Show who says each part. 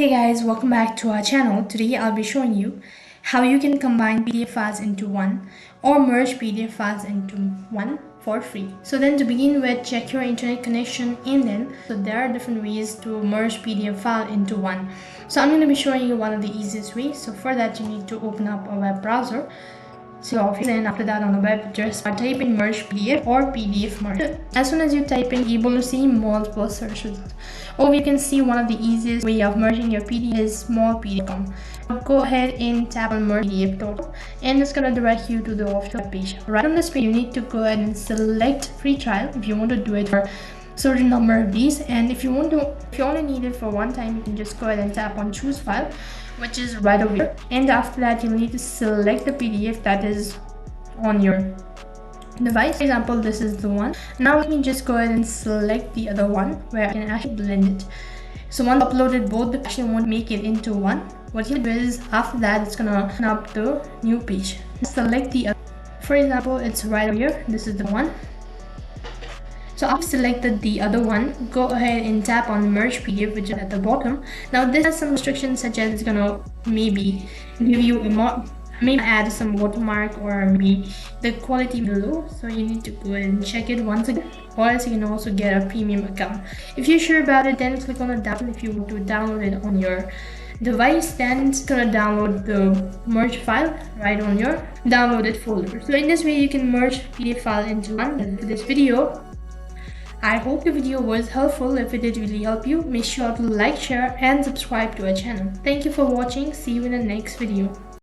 Speaker 1: Hey guys, welcome back to our channel. Today I'll be showing you how you can combine PDF files into one or merge PDF files into one for free. So then to begin with, check your internet connection and then there are different ways to merge PDF file into one. So I'm going to be showing you one of the easiest ways. So for that you need to open up a web browser. So then after that on the web, just type in merge PDF or PDF merge. As soon as you type in, you're able to see multiple search results. Or you can see one of the easiest way of merging your PDF is small PDF. Go ahead and tap on merge PDF total and it's gonna direct you to the official page. Right on this page, you need to go ahead and select free trial if you want to do it for certain number of days, and if you only need it for one time, you can just go ahead and tap on choose file, which is right over here, and after that you'll need to select the PDF that is on your device. For example, this is the one. Now let me just go ahead and select the other one where I can actually blend it. So once uploaded both, the actually won't make it into one. What you do is after that it's gonna open up the new page. Select the other. For example, it's right over here. This is the one. So after selected the other one, go ahead and tap on merge PDF, which is at the bottom. Now this has some restrictions, such as it's gonna maybe give you maybe add some watermark or maybe the quality below. So you need to go ahead and check it once again, or else you can also get a premium account. If you're sure about it, then click on the download. If you want to download it on your device, then it's gonna download the merge file right on your downloaded folder. So in this way you can merge PDF file into one. For this video, I hope the video was helpful. If it did really help you, make sure to like, share and subscribe to our channel. Thank you for watching. See you in the next video.